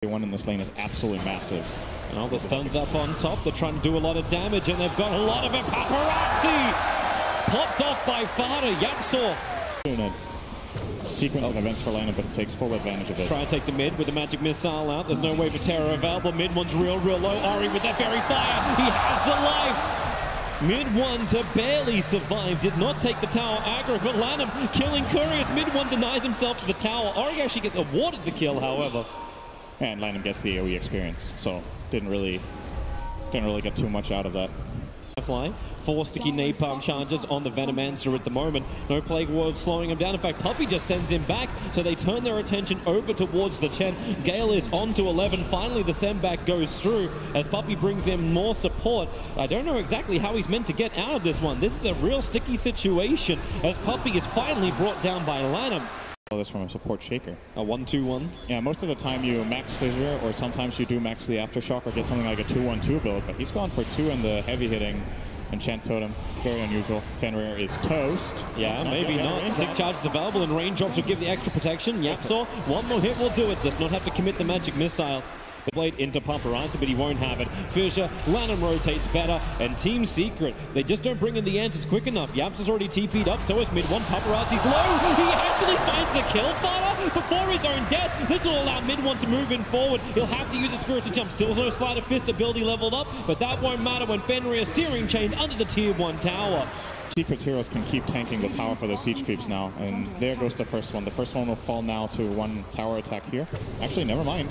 One in this lane is absolutely massive. Well, the stun's up on top. They're trying to do a lot of damage, and they've got a lot of it. Paparazzi! Popped off by Fada. Yapsaw. Sequence of events for lineup, but it takes full advantage of it. Try and take the mid with the magic missile out. There's no wave of terror available. Mid one's real low. Ori with that very fire. He has the life. Mid one to barely survive. Did not take the tower aggro, but Lanham killing Curious. Mid one denies himself to the tower. Ori actually gets awarded the kill, however. And Lanham gets the AoE experience, so didn't really get too much out of that. Fly. 4 sticky napalm charges on the Venomancer at the moment. No Plague Ward slowing him down. In fact, Puppey just sends him back, so they turn their attention over towards the Chen. Gale is on to 11. Finally, the send back goes through as Puppey brings in more support. I don't know exactly how he's meant to get out of this one. This is a real sticky situation as Puppey is finally brought down by Lanham. This from a support shaker. A 1-2-1. Yeah, most of the time you max Fissure, or sometimes you do max the Aftershock or get something like a 2-1-2 build, but he's gone for 2 in the heavy hitting Enchant Totem. Very unusual. Fenrir is toast. Yeah, maybe not. Stick charges available and raindrops will give the extra protection. Yapsaw, one more hit will do it. Does not have to commit the magic missile. Blade into Paparazzi, but he won't have it. Fissure, Lanham rotates better, and Team Secret, they just don't bring in the answers quick enough. Yaps is already TP'd up, so is mid one. Paparazzi's low. He actually finds the kill, Fada, before his own death. This will allow mid one to move in forward. He'll have to use a Spirit to jump. Still no Sleight of Fist ability leveled up, but that won't matter when Fenrir is searing chained under the tier 1 tower. Secret's heroes can keep tanking the tower for their siege creeps now, and there goes the first one. The first one will fall now to 1 tower attack here. Actually, never mind.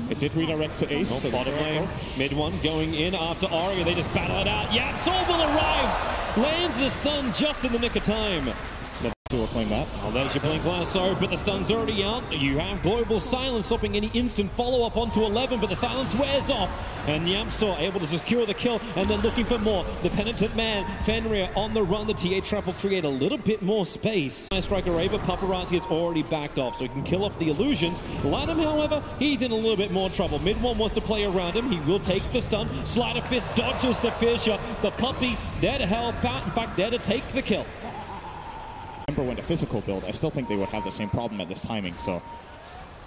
It did redirect to Ace. So bottom lane, mid one going in after Aria. They just battle it out. Yapsaw will arrive. Lands the stun just in the nick of time. Will claim that. Oh, there's your blink lasso, but the stun's already out. You have global silence stopping any instant follow-up onto 11, but the silence wears off. And Yapsaw able to secure the kill, and then looking for more. The penitent man, Fenrir, on the run. The TI8 trap will create a little bit more space. Striker Raver, Paparazzi has already backed off, so he can kill off the illusions. Lanham, however, he's in a little bit more trouble. Mid one wants to play around him. He will take the stun. Sleight of Fist dodges the Fissure. The Puppey there to help out. In fact, there to take the kill. Remember when the physical build, I still think they would have the same problem at this timing, so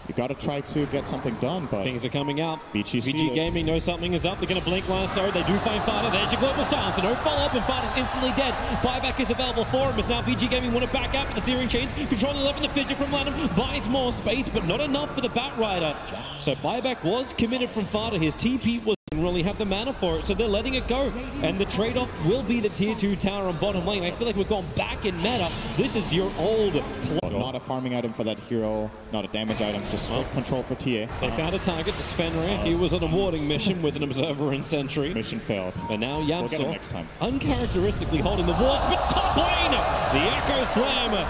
you got to try to get something done, but things are coming out. BG Gaming knows something is up. They're going to blink lasso. They do find Fada. There's your global silence. So no follow-up, and Fada's instantly dead. Buyback is available for him as now BG Gaming want to back out with the Searing Chains. Controlling 11, the Fissure from Lanham buys more space, but not enough for the Batrider. So buyback was committed from Fada. His TP was really have the mana for it, so they're letting it go, and the trade-off will be the tier 2 tower on bottom lane. I feel like we're going back in meta. This is your old plot. Not a farming item for that hero, not a damage item, just control for TA. They found a target, it's Fenrir. He was on a warding mission with an observer and sentry. Mission failed. And now Yapsaw, we'll get him next time. Uncharacteristically holding the walls, but top lane, the Echo Slam.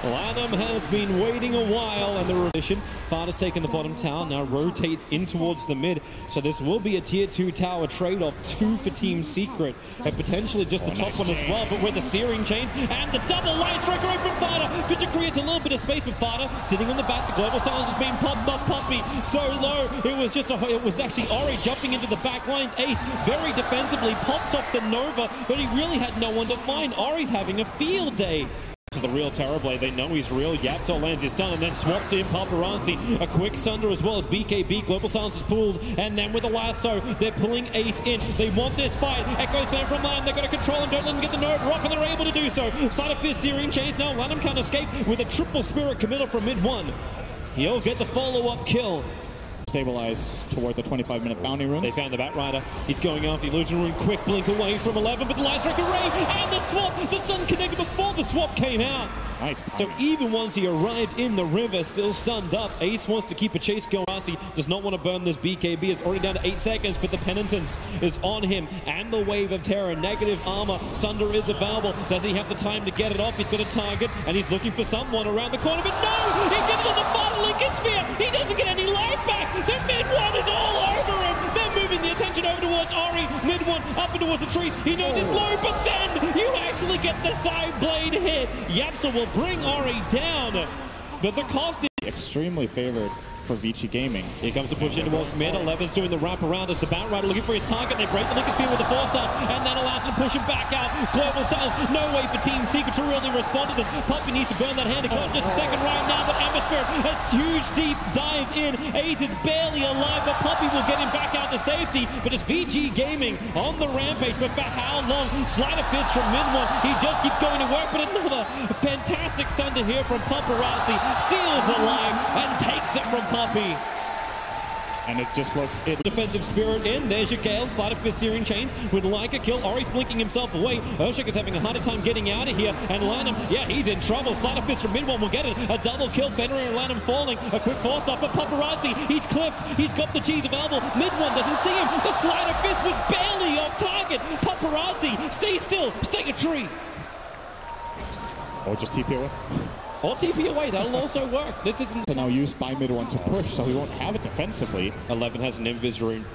Lanham has been waiting a while, and the revision. Fada's taken the bottom tower, now rotates in towards the mid. So this will be a tier 2 tower trade-off, 2 for Team Secret, and potentially just the top one as well, but with the Searing Chains and the double line striker over from Fada. Fissure creates a little bit of space with Fada sitting on the back. The global silence is being popped up. Puppey so low. It was actually Ori jumping into the back lines. Ace very defensively pops off the Nova, but he really had no one to find. Ori's having a field day. The real Terrorblade, they know he's real. Yapsaw lands his stun and then swaps in Paparazzi. A quick sunder as well as BKB. Global silence is pulled, and then with a lasso, they're pulling Ace in. They want this fight. Echo Slam from Lanham. They're going to control him. Don't let him get the Nova off, and they're able to do so. Sleight of Fist, Searing Chains. Now Lanham can't escape with a triple Spirit committal from mid one. He'll get the follow-up kill. Stabilize toward the 25-minute bounty rune. They found the Batrider. He's going after the illusion rune. Quick blink away from 11, but the Light Strike Array and the swap. The stun connected before the swap came out. Nice. So even once he arrived in the river, still stunned up. Ace wants to keep a chase going. He does not want to burn this BKB. It's already down to 8 seconds, but the penitence is on him. And the Wave of Terror. Negative armor. Sunder is available. Does he have the time to get it off? He's got a target, and he's looking for someone around the corner. But no! He gets it on the final Lincoln Sphere. He doesn't get any life back. So mid one is all over him. They're moving the attention over towards Ori. Mid one up and towards the trees. He knows it's low, but then you actually get the side blade hit. Yapsaw will bring Ori down, but the cost is extremely favored for VG Gaming. Here comes the push in towards mid. 11's doing the wrap around as the Bat Rider looking for his target. They break the link field with the 4-star, and that allows them to push him back out. Global Silence, no way for Team Secret to really respond to this. Puppey needs to burn that hand. Just a second right now, but Ember Spirit, a huge deep dive in. Ace is barely alive, but Puppey will get him back out to safety. But it's VG Gaming on the rampage, but for how long? Slider Fist from mid one. He just keeps going to work, but another fantastic thunder here from Paparazzi. Steals the life and takes it from Puppey. And it just looks... Defensive spirit in. There's your Gale. Slider Fist searing chains with Leica kill. Ori's blinking himself away. Urshik is having a harder time getting out of here. And Lanham, yeah, he's in trouble. Slider Fist from mid one will get it. A double kill. Fenrir and Lanham falling. A quick force-stop. But Paparazzi, he's clipped. He's got the cheese of elbow. Mid one doesn't see him. The Slider Fist was barely off target. Paparazzi, stay still. Stay a tree. Or just TP away. Or TP away, that'll also work. This isn't... Now used by mid one to push, so he won't have it defensively. 11 has an invis rune.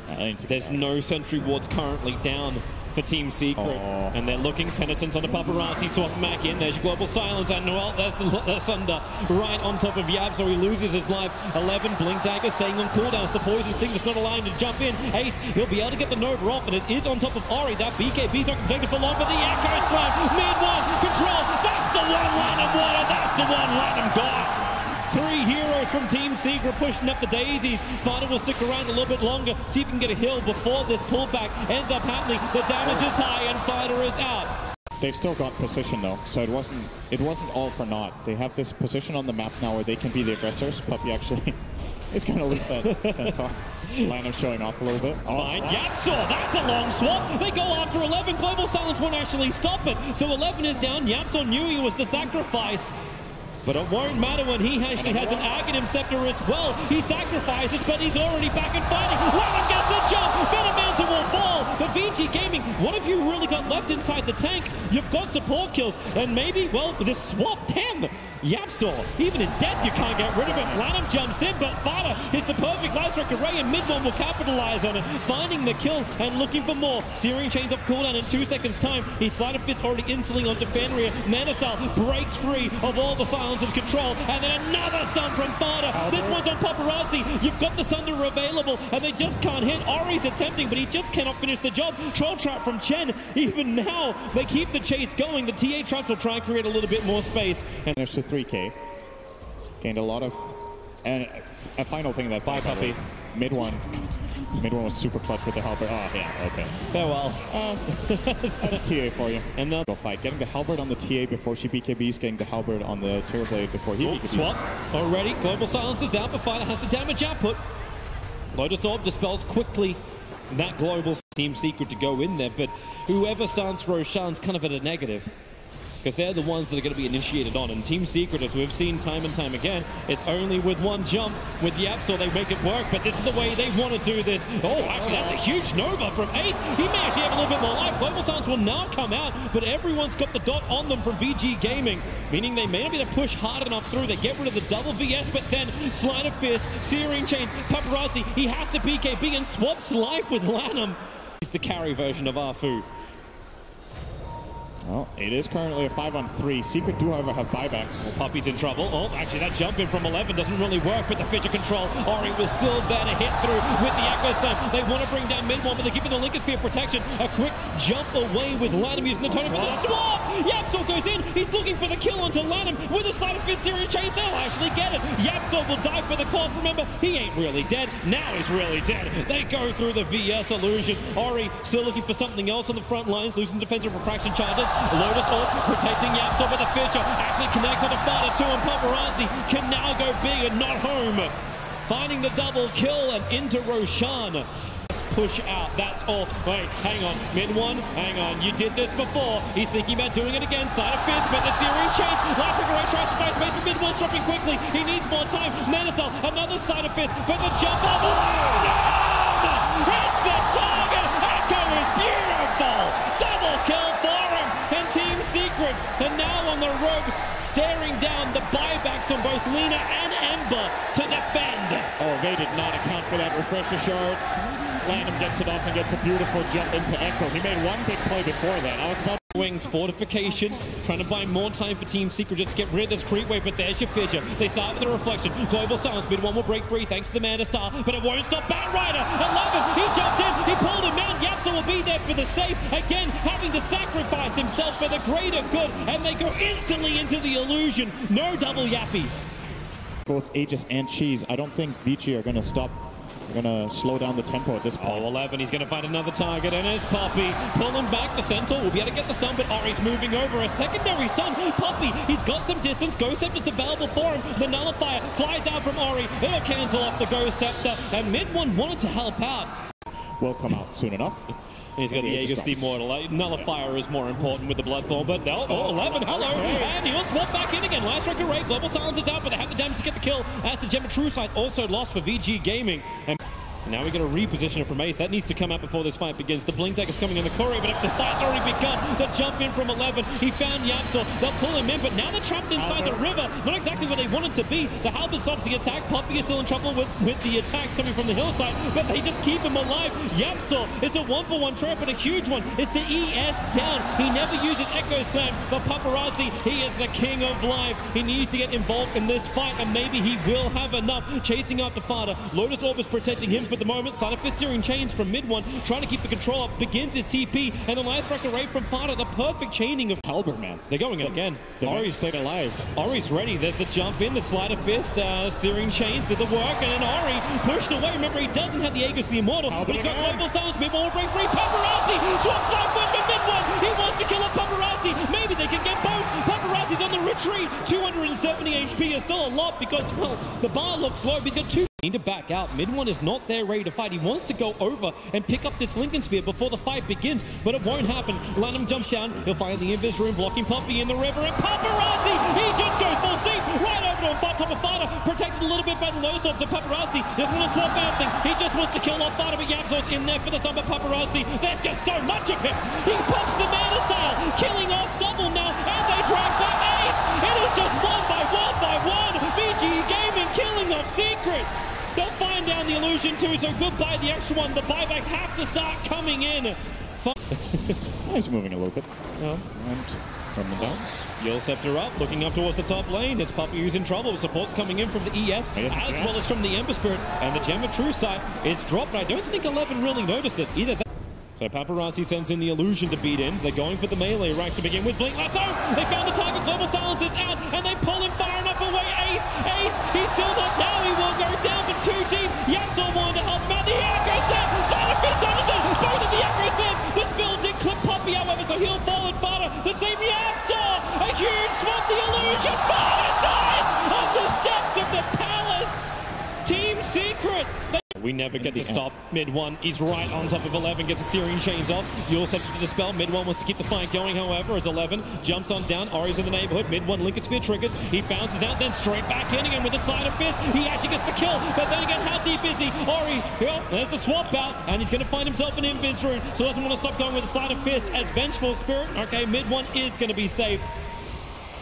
There's no sentry wards currently down for Team Secret. And they're looking penitence on the Paparazzi. Swap Mac in. There's your Global Silence. And Noel, that's Thunder right on top of Yab, so he loses his life. 11, Blink Dagger staying on cooldowns. The Poison Signet's not allowing him to jump in. 8, he'll be able to get the Nova off, and it is on top of Ori. That BKB's not protected for long, but the Echo Slam. Mid one, control. That's the one Lanham water. That's the one Lanham got. 3 heroes from Team Secret pushing up the daisies. Fighter will stick around a little bit longer, see if he can get a hill before this pullback ends up happening. The damage is high and Fighter is out. They've still got position though, so it wasn't all for naught. They have this position on the map now where they can be the aggressors. Puppey actually is going to lose that centaur. Lanham showing off a little bit. Fine. Yapsaw, that's a long swap. They go after 11. Global Silence won't actually stop it. So 11 is down. Yapsaw knew he was the sacrifice. But it won't matter when he actually has an Aghanim Scepter as well. He sacrifices, but he's already back and fighting. Lanham gets the jump. Venom Mountain will fall. But VG Gaming, what have you really got left inside the tank? You've got support kills. And maybe, well, this swap 10. Yapsaw, even in death, you can't get rid of him. Lanham jumps in, but Fighter hits the perfect light strike array, and mid one will capitalize on it, finding the kill and looking for more. Searing chains off cooldown in 2 seconds' time. His Slider Fist already insuling onto Fenrir. Manasal breaks free of all the Silence's control, and then another stun from Fighter. This one's on Paparazzi. You've got the Sunder available, and they just can't hit. Ori's attempting, but he just cannot finish the job. Troll Trap from Chen. Even now, they keep the chase going. The TA traps will try and create a little bit more space. And there's the 3K. Gained a lot of... And a final thing that Puppey, mid one was super clutch with the halberd. Oh, yeah, okay. Farewell. That's TA for you. And they'll fight. Getting the halberd on the TA before she BKBs, getting the halberd on the Terrorblade before he BKBs. Swap already. Global Silence is out, but Fighter has the damage output. Lotus Orb dispels quickly that global Team Secret to go in there, but whoever starts Roshan's kind of at a negative, because they're the ones that are going to be initiated on. And Team Secret, as we've seen time and time again, it's only with one jump with Yapsaw they make it work, but this is the way they want to do this. Oh, actually, that's a huge Nova from 8. He may actually have a little bit more life. Global Silence will now come out, but everyone's got the dot on them from VG Gaming, meaning they may not be able to push hard enough through. They get rid of the double VS, but then Slider Fist, Searing Chains, Paparazzi, he has to BKB and swaps life with Lanham. He's the carry version of Arfu. Well, it is currently a 5-on-3. Secret do, however, have buybacks. Well, Puppey's in trouble. Oh, actually, that jump in from 11 doesn't really work with the Fidget control. Ori was still there to hit through with the Echo Slam. They want to bring down mid one, but they're giving the Lincoln Sphere protection. A quick jump away with Lanham using the totem for the swap. Yapsaw goes in. He's looking for the kill onto Lanham with a Slider Fist series chain. They'll actually get it. Yapsaw will die for the cause. Remember, he ain't really dead. Now he's really dead. They go through the VS illusion. Ori still looking for something else on the front lines, losing defensive refraction charges. Lotus Orb protecting Yapsaw, but the Fisher actually connects on the Fighter 2, and Paparazzi can now go big and not home. Finding the double kill and into Roshan. Push out, that's all. Wait, hang on, mid one, hang on, you did this before. He's thinking about doing it again. Slider Fist, but the series change. Last away tries to find space for mid one, dropping quickly. He needs more time. Manasal, another Slider Fist, but the jump off. Hits the target. Echo is beautiful. Double kill for him. And Team Secret are now on the ropes, staring down the buybacks on both Lina and Ember to defend. Oh, they did not account for that refresher shard. Lanham gets it off and gets a beautiful jump into Echo. He made one big play before that. I was about Wings, fortification, trying to buy more time for Team Secret just to get rid of this creep wave, but there's your fissure. They start with a reflection. Global silence, mid one will break free thanks to the Mana Star, but it won't stop Batrider. 11, he jumped in, he pulled him out. Yapsa will be there for the save. Again, having to sacrifice himself for the greater good, and they go instantly into the illusion. No double Yappy. Both Aegis and Cheese, I don't think VG are going to stop. They're going to slow down the tempo at this point. 11, he's going to find another target, and it's Poppy. Pulling back, the Centaur will be able to get the stun, but Ori's moving over. A secondary stun. Poppy, he's got some distance. Ghost Scepter's available for him. The Nullifier flies out from Ori. It'll cancel off the Ghost Scepter, and mid one wanted to help out. Will come out soon enough. He's got the Aegis Immortal. Nullifier is more important with the Bloodthorn, but no. 11, hello. And he'll swap back in again. Last record rate, Global Silence is out, but they have the damage to get the kill. As the Gemma True Sight also lost for VG Gaming. And now we're going to reposition it from Ace. That needs to come out before this fight begins. The Blink Deck is coming in the courier, but if the fight's already begun, the jump in from 11. He found Yapsor. They'll pull him in, but now they're trapped inside the river. Not exactly where they wanted to be. The Halberd stops the attack. Poppy is still in trouble with the attacks coming from the hillside, but they just keep him alive. Yapsor, it's a 1-for-1 trap, but a huge one. It's the ES down. He never uses Echo Slam. The Paparazzi, he is the king of life. He needs to get involved in this fight, and maybe he will have enough. Chasing after Fada. Lotus Orb is protecting him for the moment. Side of searing chains from mid one, trying to keep the control up, begins his TP, and the last record rate from Fada, the perfect chaining of Halberd, man. They're going again. Ori's stayed alive. Ori's ready. There's the jump in, the sleight of fist, searing chains did the work, and then Ori pushed away. Remember, he doesn't have the Aegis the Immortal, but he's got Global Silence. Mid one will break free. Paparazzi swaps life with the mid one. He wants to kill a Paparazzi. Maybe they can get both. Paparazzi's on the retreat. 270 HP is still a lot because, well, the bar looks low. He's got two. Need to back out. Mid one is not there ready to fight. He wants to go over and pick up this Lincoln Spear before the fight begins, but it won't happen. Lanham jumps down. He'll find the Invis room, blocking Poppy in the river, and Paparazzi, he just goes full steam right over on top of Fada, protected a little bit by the Lotus Orb. So Paparazzi doesn't want to swap out thing. He just wants to kill off Fada, but Yapsor's in there for the stun, but Paparazzi, there's just so much of him. He pops the Mana style, killing off double now, and they drag back Ace. It is just one by one. VG Gaming killing off Secret. They'll find down the illusion too, so goodbye the extra one. The buybacks have to start coming in. He's moving a little bit. And from the down. Yule Scepter up, looking up towards the top lane. It's Poppy who's in trouble. Support's coming in from the ES, as well as from the Ember Spirit. And the Gemma True Sight, it's dropped, but I don't think 11 really noticed it either. So Paparazzi sends in the illusion to beat in. They're going for the melee rank to begin with. Blink Lasso! They found the target. Global Silence is out, and they pull him far enough away. Ace! He's still not now. He will go down, but too deep. Yapsor wanted to help him out. The Echo Set! Side of fist Anderson! Both of the Echo Sets! This build did clip Poppy, however, so he'll forward Fada. The same Yapsor! A huge swap, the illusion! Fada dies on the steps of the palace! Team Secret! We never get to stop mid one. He's right on top of 11, gets the searing chains off. You also have to dispel. Mid one wants to keep the fight going, however, as 11 jumps on down. Ori's in the neighborhood. Mid one, Lincoln Sphere triggers. He bounces out, then straight back in again with a sleight of fist. He actually gets the kill, but then again, how deep is he? Ori, well, there's the swap out, and he's going to find himself an Invis rune, so doesn't want to stop going with the sleight of fist as Vengeful Spirit. Okay, mid one is going to be safe.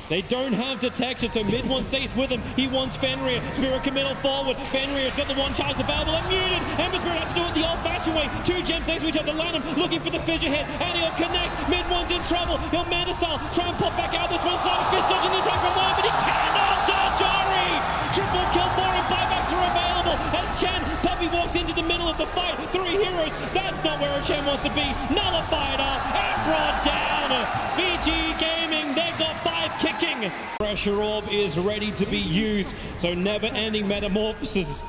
They don't have detection, so mid one stays with him. He wants Fenrir. Spirit committal forward. Fenrir's got the one charge available and muted. Ember Spirit has to do it the old-fashioned way. Two gems next to each other. Lanham looking for the figurehead, and he'll connect. Mid one's in trouble. He'll Mana Style. Try and pop back out this one. Side of fist dodging the attack from Lanham, but he cannot dodge Ori. Triple kill for him. Buybacks are available. As Chen, Poppy walks into the middle of the fight. Three heroes. That's not where Chen wants to be. Nullified up and brought down. VG Gaming, they've got 5 kicking. Pressure Orb is ready to be used, so never-ending metamorphosis.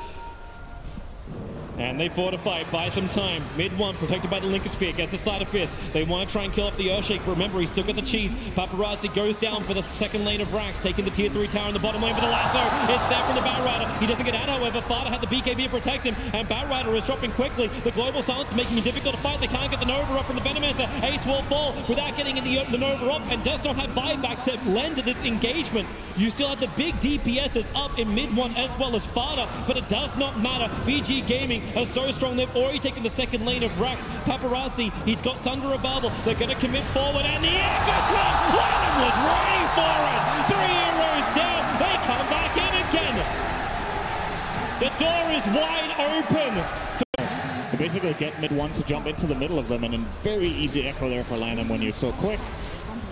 And they fortify, buy some time. Mid one, protected by the Lincoln Spear, gets the sleight of fist. They want to try and kill up the Earthshake. Remember, he's still got the cheese. Paparazzi goes down for the second lane of Rax, taking the tier 3 tower in the bottom lane for the lasso. It's there from the Batrider. He doesn't get out, however. Fada had the BKB to protect him, and Batrider is dropping quickly. The Global Silence is making it difficult to fight. They can't get the Nova up from the Venomancer. Ace will fall without getting in the Nova up, and does not have buyback to lend to this engagement. You still have the big DPSs up in mid one as well as Fada, but it does not matter. VG Gaming are so strong. They've already taken the second lane of Rax. Paparazzi, he's got Sunder a bubble. They're going to commit forward, and the Echo Slam! Lanham was ready for it! 3 heroes down. They come back in again. The door is wide open. You basically get mid one to jump into the middle of them, and a very easy echo there for Lanham when you're so quick.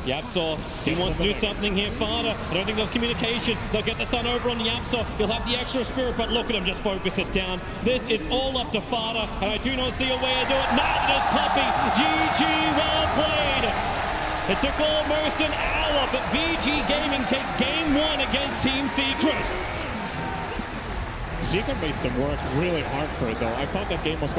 Yapsaw, he wants to do something here. Fada, I don't think there's communication. They'll get the stun over on Yapsaw. He'll have the extra spirit, but look at him just focus it down. This is all up to Fada, and I do not see a way to do it. Not as Puppy. GG, well played. It took almost an hour, but VG Gaming take game 1 against Team Secret. Secret made them work really hard for it, though. I thought that game was